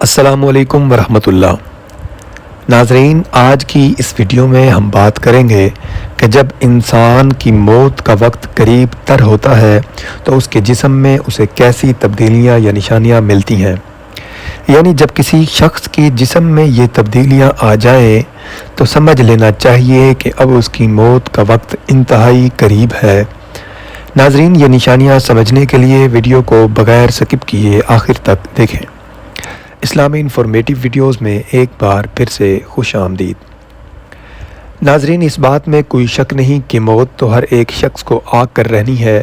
السلام علیکم ورحمۃ اللہ۔ ناظرین، آج کی اس ویڈیو میں ہم بات کریں گے کہ جب انسان کی موت کا وقت قریب تر ہوتا ہے تو اس کے جسم میں اسے کیسی تبدیلیاں یا نشانیاں ملتی ہیں، یعنی جب کسی شخص کے جسم میں یہ تبدیلیاں آ جائیں تو سمجھ لینا چاہیے کہ اب اس کی موت کا وقت انتہائی قریب ہے۔ ناظرین، یہ نشانیاں سمجھنے کے لیے ویڈیو کو بغیر سکپ کیے آخر تک دیکھیں۔ اسلامی انفارمیٹیو ویڈیوز میں ایک بار پھر سے خوش آمدید۔ ناظرین، اس بات میں کوئی شک نہیں کہ موت تو ہر ایک شخص کو آ کر رہنی ہے،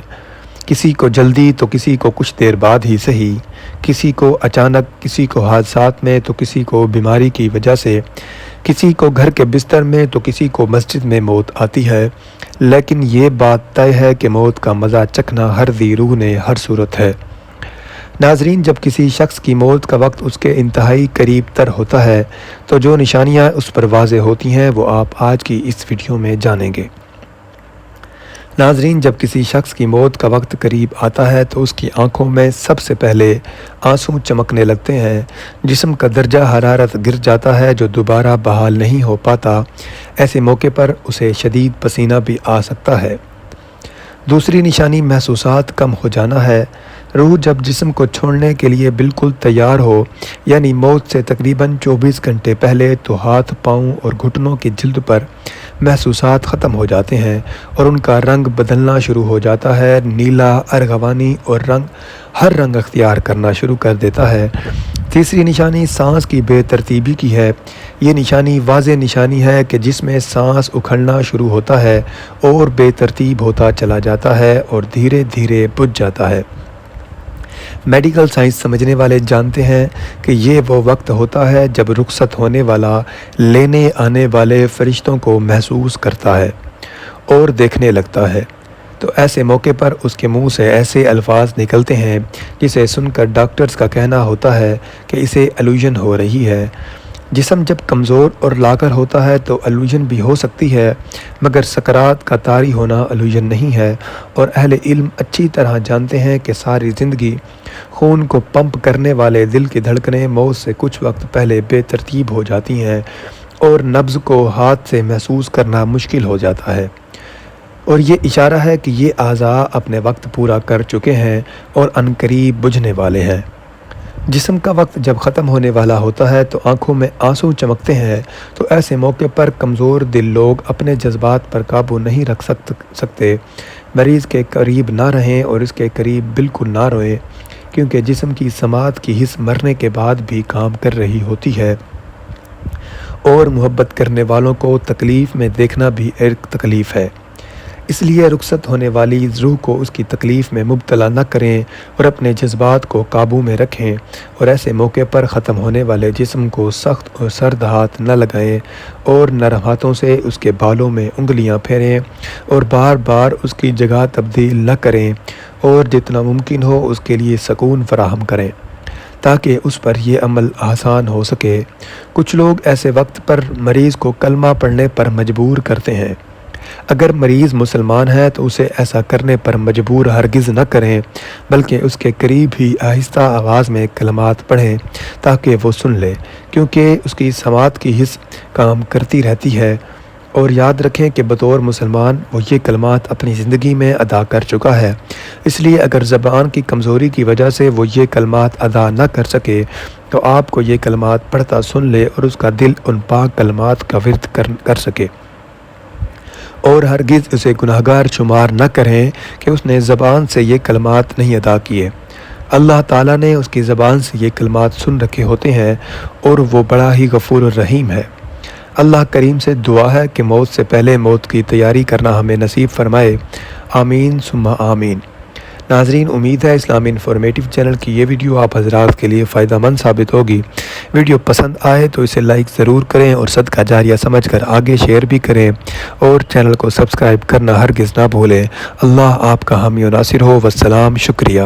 کسی کو جلدی تو کسی کو کچھ دیر بعد ہی صحیح، کسی کو اچانک، کسی کو حادثات میں تو کسی کو بیماری کی وجہ سے، کسی کو گھر کے بستر میں تو کسی کو مسجد میں موت آتی ہے، لیکن یہ بات طے ہے کہ موت کا مزہ چکھنا ہر ذی روح نے ہر صورت ہے۔ ناظرین، جب کسی شخص کی موت کا وقت اس کے انتہائی قریب تر ہوتا ہے تو جو نشانیاں اس پر واضح ہوتی ہیں وہ آپ آج کی اس ویڈیو میں جانیں گے۔ ناظرین، جب کسی شخص کی موت کا وقت قریب آتا ہے تو اس کی آنکھوں میں سب سے پہلے آنسو چمکنے لگتے ہیں، جسم کا درجہ حرارت گر جاتا ہے جو دوبارہ بحال نہیں ہو پاتا، ایسے موقع پر اسے شدید پسینہ بھی آ سکتا ہے۔ دوسری نشانی محسوسات کم ہو جانا ہے۔ روح جب جسم کو چھوڑنے کے لیے بالکل تیار ہو، یعنی موت سے تقریباً 24 گھنٹے پہلے، تو ہاتھ، پاؤں اور گھٹنوں کی جلد پر محسوسات ختم ہو جاتے ہیں اور ان کا رنگ بدلنا شروع ہو جاتا ہے، نیلا، ارغوانی اور ہر رنگ اختیار کرنا شروع کر دیتا ہے۔ تیسری نشانی سانس کی بے ترتیبی کی ہے۔ یہ نشانی واضح نشانی ہے کہ جس میں سانس اکھڑنا شروع ہوتا ہے اور بے ترتیب ہوتا چلا جاتا ہے اور دھیرے دھیرے بجھ جاتا ہے۔ میڈیکل سائنس سمجھنے والے جانتے ہیں کہ یہ وہ وقت ہوتا ہے جب رخصت ہونے والا لینے آنے والے فرشتوں کو محسوس کرتا ہے اور دیکھنے لگتا ہے، تو ایسے موقع پر اس کے منہ سے ایسے الفاظ نکلتے ہیں جسے سن کر ڈاکٹرز کا کہنا ہوتا ہے کہ اسے الوژن ہو رہی ہے۔ جسم جب کمزور اور لاغر ہوتا ہے تو الوژن بھی ہو سکتی ہے، مگر سکرات کا طاری ہونا الوژن نہیں ہے، اور اہل علم اچھی طرح جانتے ہیں کہ ساری زندگی خون کو پمپ کرنے والے دل کی دھڑکنیں موت سے کچھ وقت پہلے بے ترتیب ہو جاتی ہیں اور نبض کو ہاتھ سے محسوس کرنا مشکل ہو جاتا ہے، اور یہ اشارہ ہے کہ یہ اعضاء اپنے وقت پورا کر چکے ہیں اور عنقریب بجھنے والے ہیں۔ جسم کا وقت جب ختم ہونے والا ہوتا ہے تو آنکھوں میں آنسو چمکتے ہیں، تو ایسے موقع پر کمزور دل لوگ اپنے جذبات پر قابو نہیں رکھ سکتے، مریض کے قریب نہ رہیں اور اس کے قریب بالکل نہ روئیں، کیونکہ جسم کی سماعت کی حس مرنے کے بعد بھی کام کر رہی ہوتی ہے، اور محبت کرنے والوں کو تکلیف میں دیکھنا بھی ایک تکلیف ہے۔ اس لیے رخصت ہونے والی روح کو اس کی تکلیف میں مبتلا نہ کریں اور اپنے جذبات کو قابو میں رکھیں، اور ایسے موقع پر ختم ہونے والے جسم کو سخت اور سرد ہاتھ نہ لگائیں اور نرم ہاتھوں سے اس کے بالوں میں انگلیاں پھیریں اور بار بار اس کی جگہ تبدیل نہ کریں، اور جتنا ممکن ہو اس کے لیے سکون فراہم کریں تاکہ اس پر یہ عمل آسان ہو سکے۔ کچھ لوگ ایسے وقت پر مریض کو کلمہ پڑھنے پر مجبور کرتے ہیں۔ اگر مریض مسلمان ہے تو اسے ایسا کرنے پر مجبور ہرگز نہ کریں، بلکہ اس کے قریب ہی آہستہ آواز میں کلمات پڑھیں تاکہ وہ سن لے، کیونکہ اس کی سماعت کی حس کام کرتی رہتی ہے، اور یاد رکھیں کہ بطور مسلمان وہ یہ کلمات اپنی زندگی میں ادا کر چکا ہے، اس لیے اگر زبان کی کمزوری کی وجہ سے وہ یہ کلمات ادا نہ کر سکے تو آپ کو یہ کلمات پڑھتا سن لے اور اس کا دل ان پاک کلمات کا ورد کر سکے، اور ہرگز اسے گناہگار شمار نہ کریں کہ اس نے زبان سے یہ کلمات نہیں ادا کیے۔ اللہ تعالیٰ نے اس کی زبان سے یہ کلمات سن رکھے ہوتے ہیں، اور وہ بڑا ہی غفور الرحیم ہے۔ اللہ کریم سے دعا ہے کہ موت سے پہلے موت کی تیاری کرنا ہمیں نصیب فرمائے، آمین ثم آمین۔ ناظرین، امید ہے اسلامی انفارمیٹیو چینل کی یہ ویڈیو آپ حضرات کے لیے فائدہ مند ثابت ہوگی۔ ویڈیو پسند آئے تو اسے لائک ضرور کریں اور صدقہ جاریہ سمجھ کر آگے شیئر بھی کریں، اور چینل کو سبسکرائب کرنا ہرگز نہ بھولیں۔ اللہ آپ کا حامی و ناصر ہو۔ والسلام، شکریہ۔